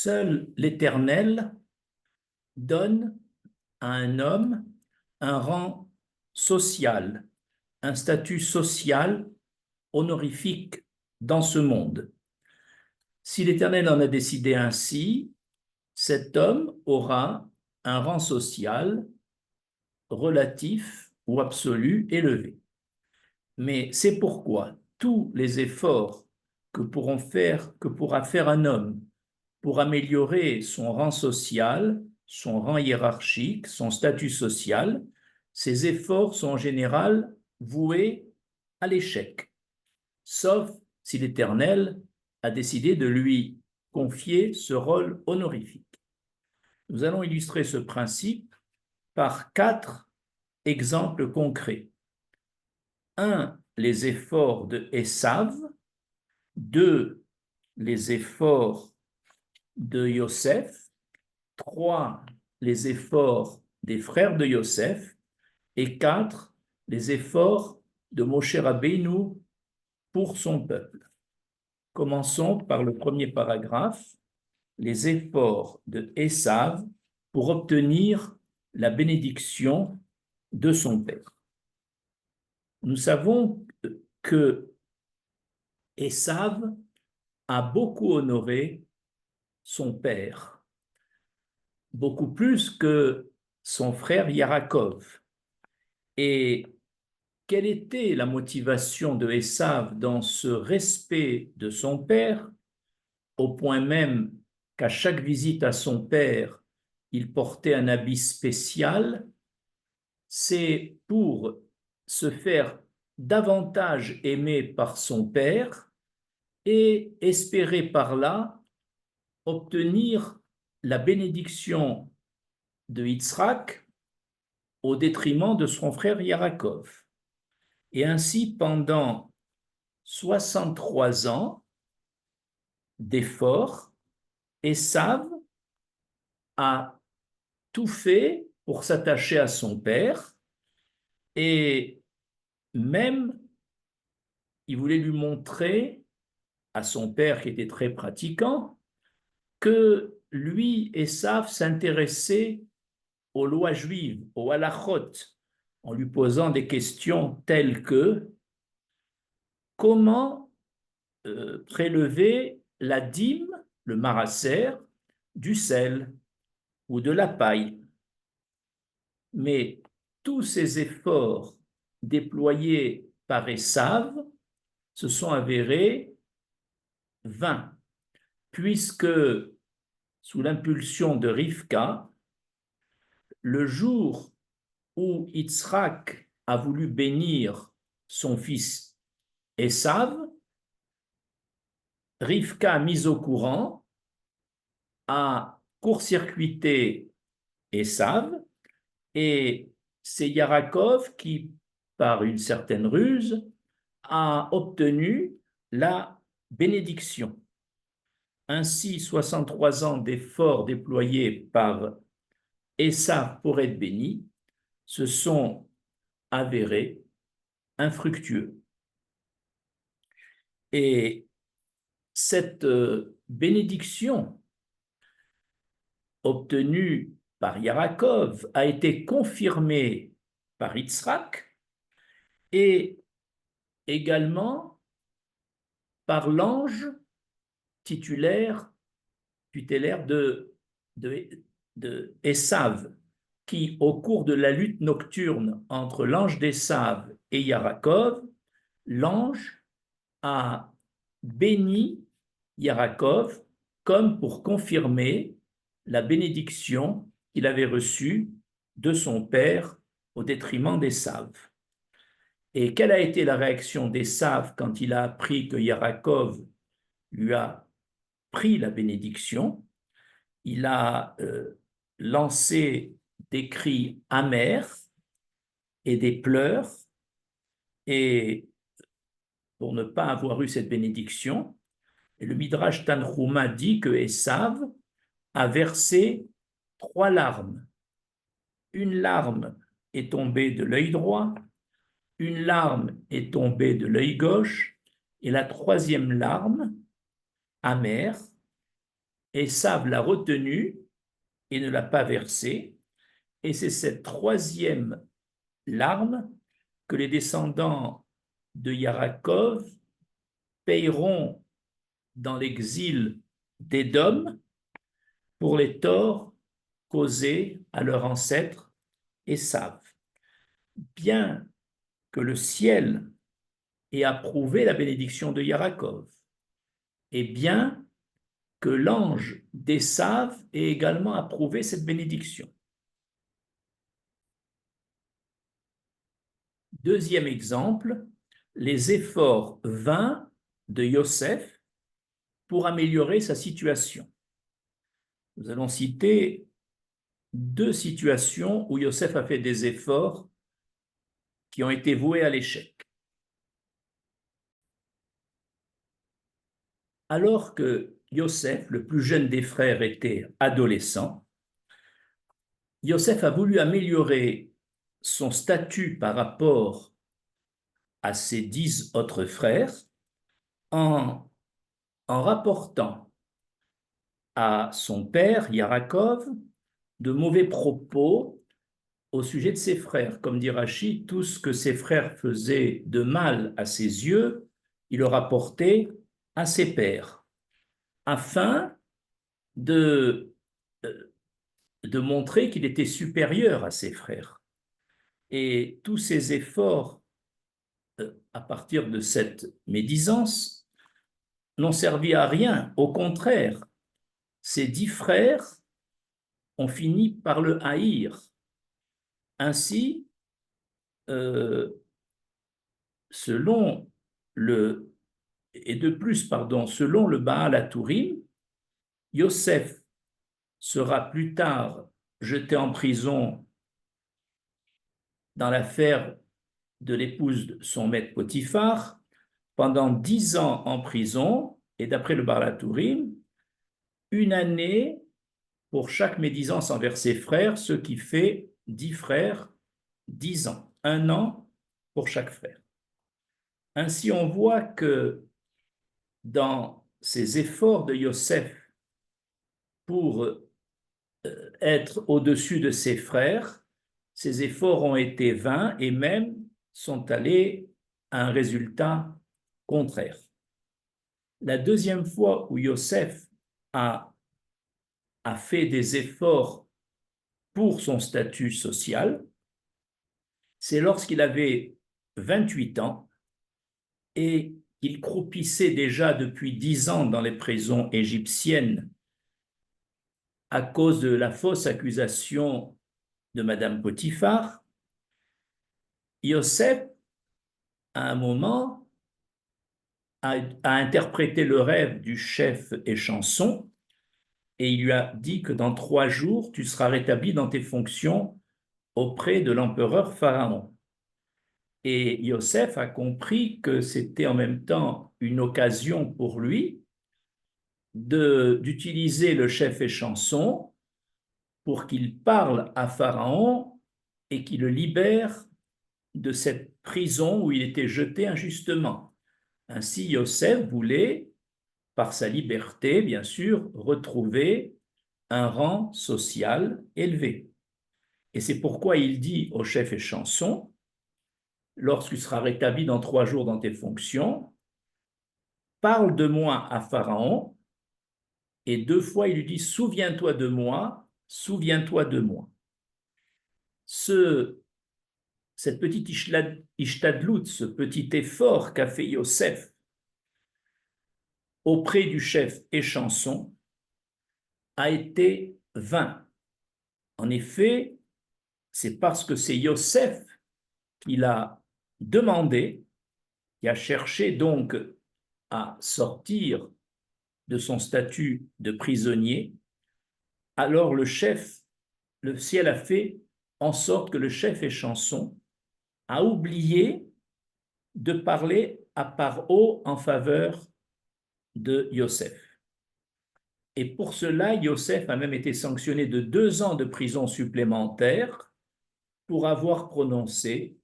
Seul l'Éternel donne à un homme un rang social, un statut social honorifique dans ce monde. Si l'Éternel en a décidé ainsi, cet homme aura un rang social relatif ou absolu élevé. Mais c'est pourquoi tous les efforts que pourra faire un homme pour améliorer son rang social, son rang hiérarchique, son statut social, ces efforts sont en général voués à l'échec, sauf si l'Éternel a décidé de lui confier ce rôle honorifique. Nous allons illustrer ce principe par 4 exemples concrets. 1, les efforts de Esav. 2, les efforts de Yosef. 3, les efforts des frères de Yosef. Et 4, les efforts de Moshe Rabbeinu pour son peuple. Commençons par le premier paragraphe, les efforts de Esav pour obtenir la bénédiction de son père. Nous savons que Esav a beaucoup honoré son père, beaucoup plus que son frère Yarakov. Et quelle était la motivation de Esav dans ce respect de son père, au point même qu'à chaque visite à son père, il portait un habit spécial? C'est pour se faire davantage aimer par son père et espérer par là obtenir la bénédiction de Yitzhak au détriment de son frère Yarakov. Et ainsi, pendant 63 ans d'efforts, Esav a tout fait pour s'attacher à son père et même il voulait lui montrer à son père qui était très pratiquant que lui, Esav, s'intéressait aux lois juives, aux halachot, en lui posant des questions telles que comment prélever la dîme, le marasser, du sel ou de la paille. Mais tous ces efforts déployés par Esav se sont avérés vains, puisque sous l'impulsion de Rivka, le jour où Yitzhak a voulu bénir son fils Esav, Rivka, mise au courant, a court-circuité Esav, et c'est Yarakov qui, par une certaine ruse, a obtenu la bénédiction. Ainsi, 63 ans d'efforts déployés par Esav pour être béni se sont avérés infructueux. Et cette bénédiction obtenue par Yarakov a été confirmée par Yitzhak et également par l'ange tutélaire de Esav, qui, au cours de la lutte nocturne entre l'ange d'Esav et Yarakov, l'ange a béni Yarakov comme pour confirmer la bénédiction qu'il avait reçue de son père au détriment d'Esav. Et quelle a été la réaction d'Esav quand il a appris que Yarakov lui a pris la bénédiction? Il a lancé des cris amers et des pleurs, et pour ne pas avoir eu cette bénédiction, et le Midrash Tanhuma dit que Esav a versé 3 larmes. Une larme est tombée de l'œil droit, une larme est tombée de l'œil gauche, et la 3e larme, amère, Esav l'a retenu et ne l'a pas versé. Et c'est cette troisième larme que les descendants de Yarakov payeront dans l'exil d'Édom pour les torts causés à leur ancêtre Esav. Bien que le ciel ait approuvé la bénédiction de Yarakov, et bien que l'ange d'Esav ait également approuvé cette bénédiction. Deuxième exemple, les efforts vains de Yosef pour améliorer sa situation. Nous allons citer deux situations où Yosef a fait des efforts qui ont été voués à l'échec. Alors que Yosef, le plus jeune des frères, était adolescent, Yosef a voulu améliorer son statut par rapport à ses 10 autres frères en rapportant à son père, Yarakov, de mauvais propos au sujet de ses frères. Comme dit Rachi, tout ce que ses frères faisaient de mal à ses yeux, il le rapportait à ses pères, afin de montrer qu'il était supérieur à ses frères. Et tous ces efforts, à partir de cette médisance, n'ont servi à rien. Au contraire, ses 10 frères ont fini par le haïr. Ainsi, selon le Baal HaTurim, Yosef sera plus tard jeté en prison dans l'affaire de l'épouse de son maître Potiphar, pendant 10 ans en prison, et d'après le Baal HaTurim, 1 année pour chaque médisance envers ses frères, ce qui fait 10 frères, 10 ans, 1 an pour chaque frère. Ainsi, on voit que dans ces efforts de Yosef pour être au-dessus de ses frères, ces efforts ont été vains et même sont allés à un résultat contraire. La deuxième fois où Yosef a fait des efforts pour son statut social, c'est lorsqu'il avait 28 ans et il croupissait déjà depuis 10 ans dans les prisons égyptiennes à cause de la fausse accusation de Madame Potiphar. Yosef, à un moment, a interprété le rêve du chef échanson et il lui a dit que dans 3 jours, tu seras rétabli dans tes fonctions auprès de l'empereur Pharaon. Et Yosef a compris que c'était en même temps une occasion pour lui d'utiliser le chef échanson pour qu'il parle à Pharaon et qu'il le libère de cette prison où il était jeté injustement. Ainsi, Yosef voulait, par sa liberté, bien sûr, retrouver un rang social élevé. Et c'est pourquoi il dit au chef échanson, lorsqu'il sera rétabli dans 3 jours dans tes fonctions, parle de moi à Pharaon, et 2 fois il lui dit, souviens-toi de moi, souviens-toi de moi. Cette petite ishtadlout, ce petit effort qu'a fait Yosef auprès du chef échanson, a été vain. En effet, c'est parce que c'est Yosef qui l'a demandé, qui a cherché donc à sortir de son statut de prisonnier, alors le ciel a fait en sorte que le chef échanson a oublié de parler à part haut en faveur de Yosef. Et pour cela, Yosef a même été sanctionné de 2 ans de prison supplémentaire pour avoir prononcé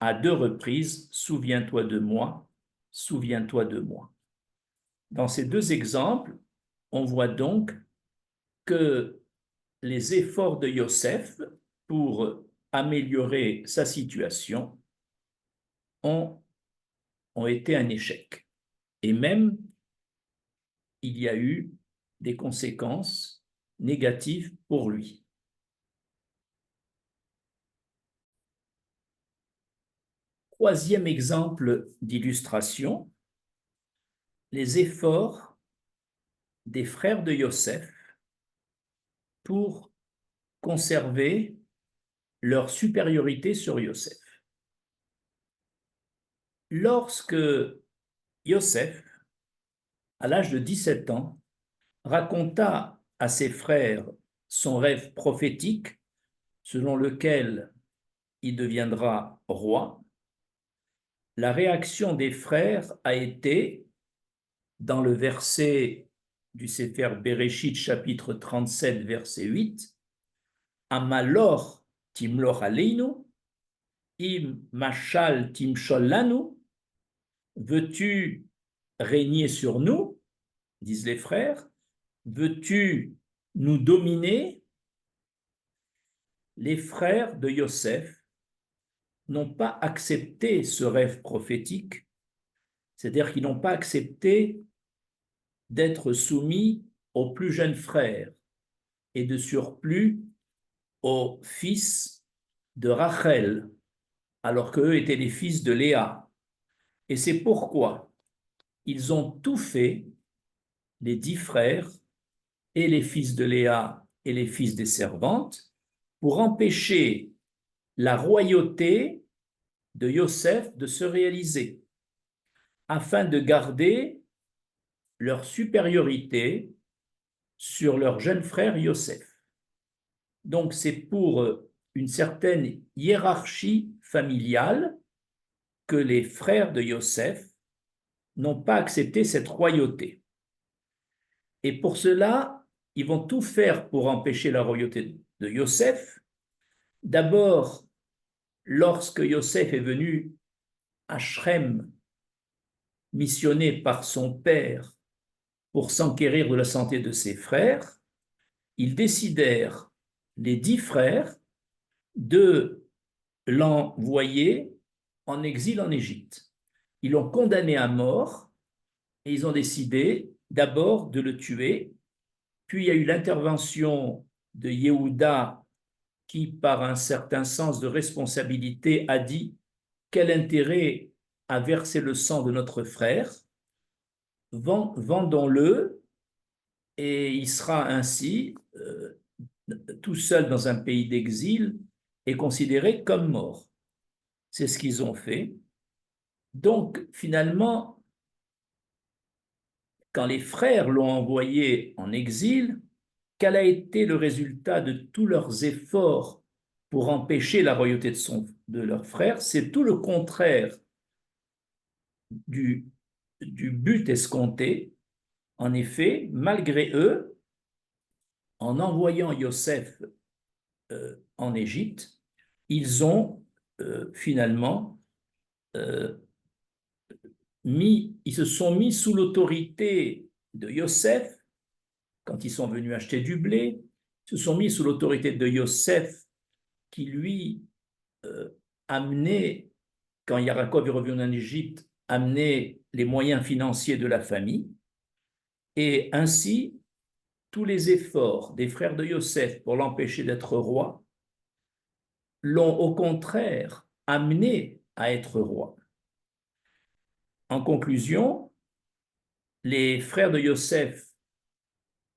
à 2 reprises « Souviens-toi de moi, souviens-toi de moi ». Dans ces 2 exemples, on voit donc que les efforts de Yosef pour améliorer sa situation ont été un échec. Et même, il y a eu des conséquences négatives pour lui. Troisième exemple d'illustration, les efforts des frères de Yosef pour conserver leur supériorité sur Yosef. Lorsque Yosef, à l'âge de 17 ans, raconta à ses frères son rêve prophétique selon lequel il deviendra roi, la réaction des frères a été, dans le verset du Sefer Bereshit, chapitre 37, verset 8, Amalor timlor aleinu, im machal timshol lanu, veux-tu régner sur nous, disent les frères, veux-tu nous dominer? Les frères de Yosef n'ont pas accepté ce rêve prophétique, c'est-à-dire qu'ils n'ont pas accepté d'être soumis aux plus jeunes frères et de surplus aux fils de Rachel, alors qu'eux étaient les fils de Léa. Et c'est pourquoi ils ont tout fait, les 10 frères, et les fils de Léa et les fils des servantes, pour empêcher la royauté de Yosef de se réaliser, afin de garder leur supériorité sur leur jeune frère Yosef. Donc c'est pour une certaine hiérarchie familiale que les frères de Yosef n'ont pas accepté cette royauté. Et pour cela, ils vont tout faire pour empêcher la royauté de Yosef. D'abord, lorsque Yosef est venu à Shrem, missionné par son père pour s'enquérir de la santé de ses frères, ils décidèrent, les 10 frères, de l'envoyer en exil en Égypte. Ils l'ont condamné à mort et ils ont décidé d'abord de le tuer. Puis il y a eu l'intervention de Yehuda qui, par un certain sens de responsabilité, a dit quel intérêt à verser le sang de notre frère, vendons-le et il sera ainsi tout seul dans un pays d'exil et considéré comme mort. C'est ce qu'ils ont fait. Donc finalement, quand les frères l'ont envoyé en exil, quel a été le résultat de tous leurs efforts pour empêcher la royauté de leur frère? C'est tout le contraire du but escompté. En effet, malgré eux, en envoyant Yosef en Égypte, ils ont finalement ils se sont mis sous l'autorité de Yosef quand ils sont venus acheter du blé, se sont mis sous l'autorité de Yosef qui lui amenait, quand Yaakov est revenu en Égypte, amenait les moyens financiers de la famille. Et ainsi, tous les efforts des frères de Yosef pour l'empêcher d'être roi l'ont au contraire amené à être roi. En conclusion, les frères de Yosef,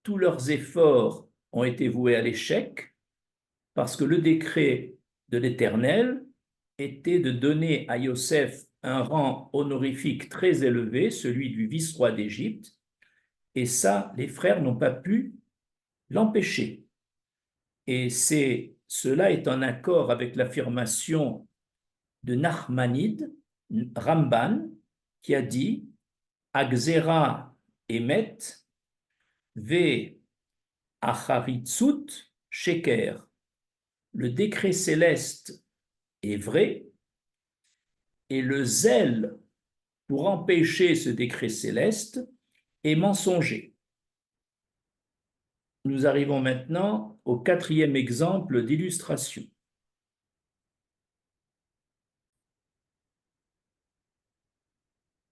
tous leurs efforts ont été voués à l'échec parce que le décret de l'Éternel était de donner à Yosef un rang honorifique très élevé, celui du vice-roi d'Égypte, et ça, les frères n'ont pas pu l'empêcher. Et cela est en accord avec l'affirmation de Nachmanide, Ramban, qui a dit Agzera emet ve acharitzut sheker. Le décret céleste est vrai et le zèle pour empêcher ce décret céleste est mensonger. nous arrivons maintenant au quatrième exemple d'illustration.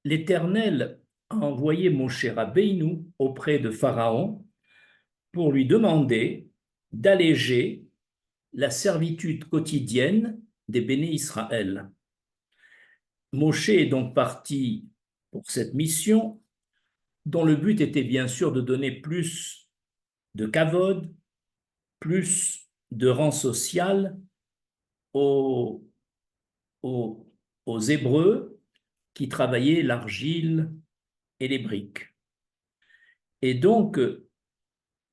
L'Éternel a envoyé Moshe Rabbeinu auprès de Pharaon pour lui demander d'alléger la servitude quotidienne des béné Israël. Moshe est donc parti pour cette mission, dont le but était bien sûr de donner plus de kavod, plus de rang social aux, aux, aux Hébreux qui travaillaient l'argile et les briques. Et donc,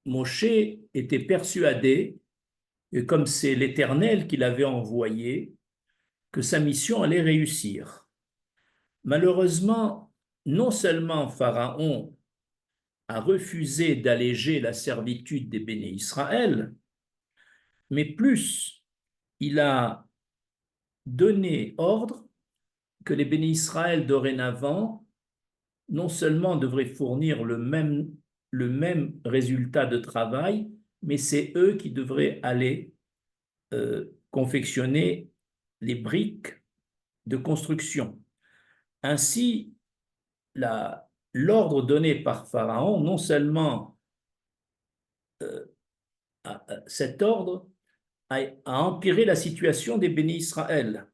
Moshe était persuadé, et comme c'est l'Éternel qui l'avait envoyé, que sa mission allait réussir. Malheureusement, non seulement Pharaon a refusé d'alléger la servitude des béné Israël, mais plus, il a donné ordre que les béné Israël dorénavant non seulement devraient fournir le même résultat de travail, mais c'est eux qui devraient aller confectionner les briques de construction. Ainsi, l'ordre donné par Pharaon, non seulement cet ordre a empiré la situation des béné Israël.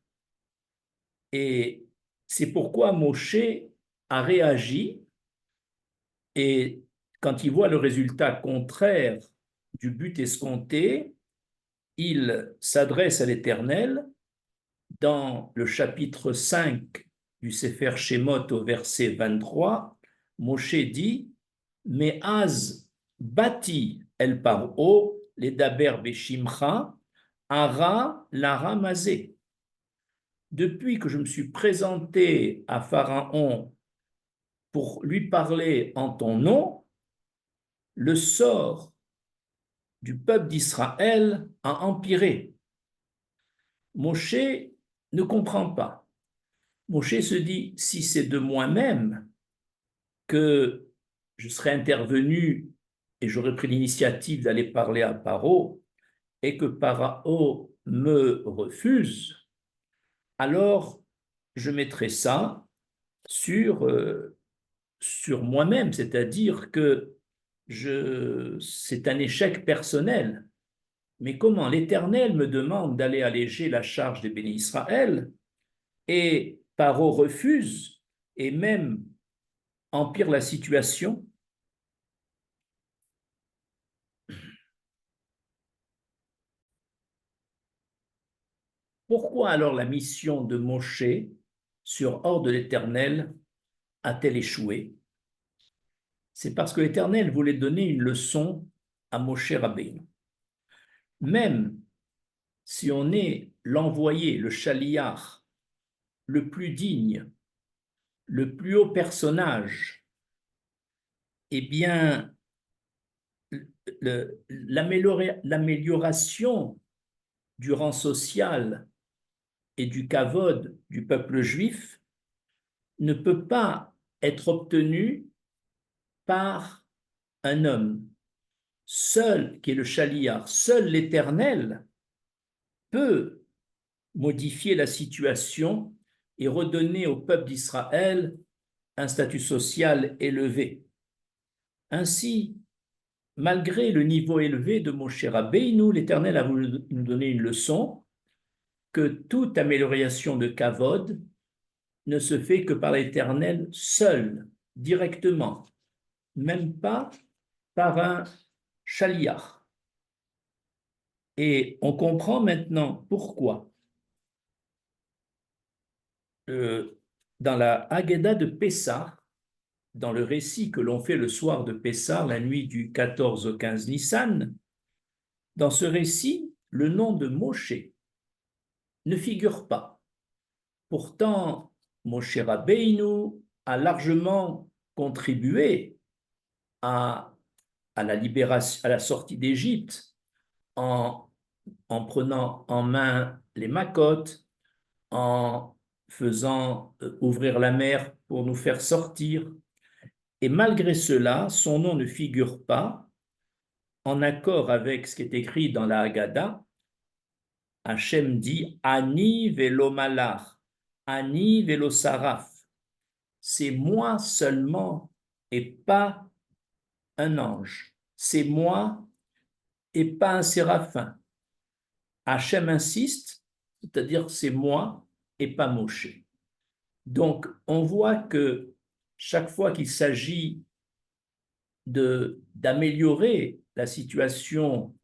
Et c'est pourquoi Moshe a réagi, et quand il voit le résultat contraire du but escompté, il s'adresse à l'Éternel dans le chapitre 5 du Sefer Shemot au verset 23. Moshe dit « Me'az bati el paro ledaber beshimcha ara lara mazé » Depuis que je me suis présenté à Pharaon pour lui parler en ton nom, le sort du peuple d'Israël a empiré. Moshe ne comprend pas. Moshe se dit, si c'est de moi-même que je serais intervenu et j'aurais pris l'initiative d'aller parler à Paro et que Paro me refuse, alors je mettrai ça sur moi-même, c'est-à-dire que c'est un échec personnel. Mais comment l'Éternel me demande d'aller alléger la charge des béné Israël et Paro refuse et même empire la situation? Pourquoi alors la mission de Moshe sur ordre de l'Éternel a-t-elle échoué? C'est parce que l'Éternel voulait donner une leçon à Moshe Rabbeinu. Même si on est l'envoyé, le chaliar, le plus digne, le plus haut personnage, eh bien, l'amélioration du rang social et du kavod du peuple juif ne peut pas être obtenue par un homme. Seul, qui est le chaliar, seul l'Éternel peut modifier la situation et redonner au peuple d'Israël un statut social élevé. Ainsi, malgré le niveau élevé de Moshe Rabbeinu, l'Éternel a voulu nous donner une leçon que toute amélioration de kavod ne se fait que par l'Éternel seul, directement, même pas par un chaliar. Et on comprend maintenant pourquoi. Dans la Haggadah de Pessah, dans le récit que l'on fait le soir de Pessah, la nuit du 14 au 15 Nissan, dans ce récit, le nom de Moshe ne figure pas. Pourtant, Moshe Rabbeinu a largement contribué à la libération, à la sortie d'Égypte en prenant en main les Makotes, en faisant ouvrir la mer pour nous faire sortir. Et malgré cela, son nom ne figure pas en accord avec ce qui est écrit dans la Haggadah, Hachem dit Ani velo malach, Ani velo saraf. C'est moi seulement et pas un ange. C'est moi et pas un séraphin. Hachem insiste, c'est-à-dire c'est moi et pas Moshe. Donc, on voit que chaque fois qu'il s'agit d'améliorer la situation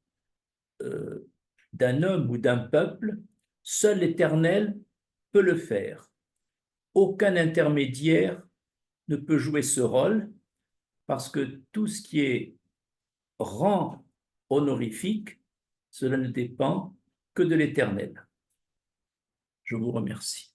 d'un homme ou d'un peuple, seul l'Éternel peut le faire. Aucun intermédiaire ne peut jouer ce rôle parce que tout ce qui est rang honorifique, cela ne dépend que de l'Éternel. Je vous remercie.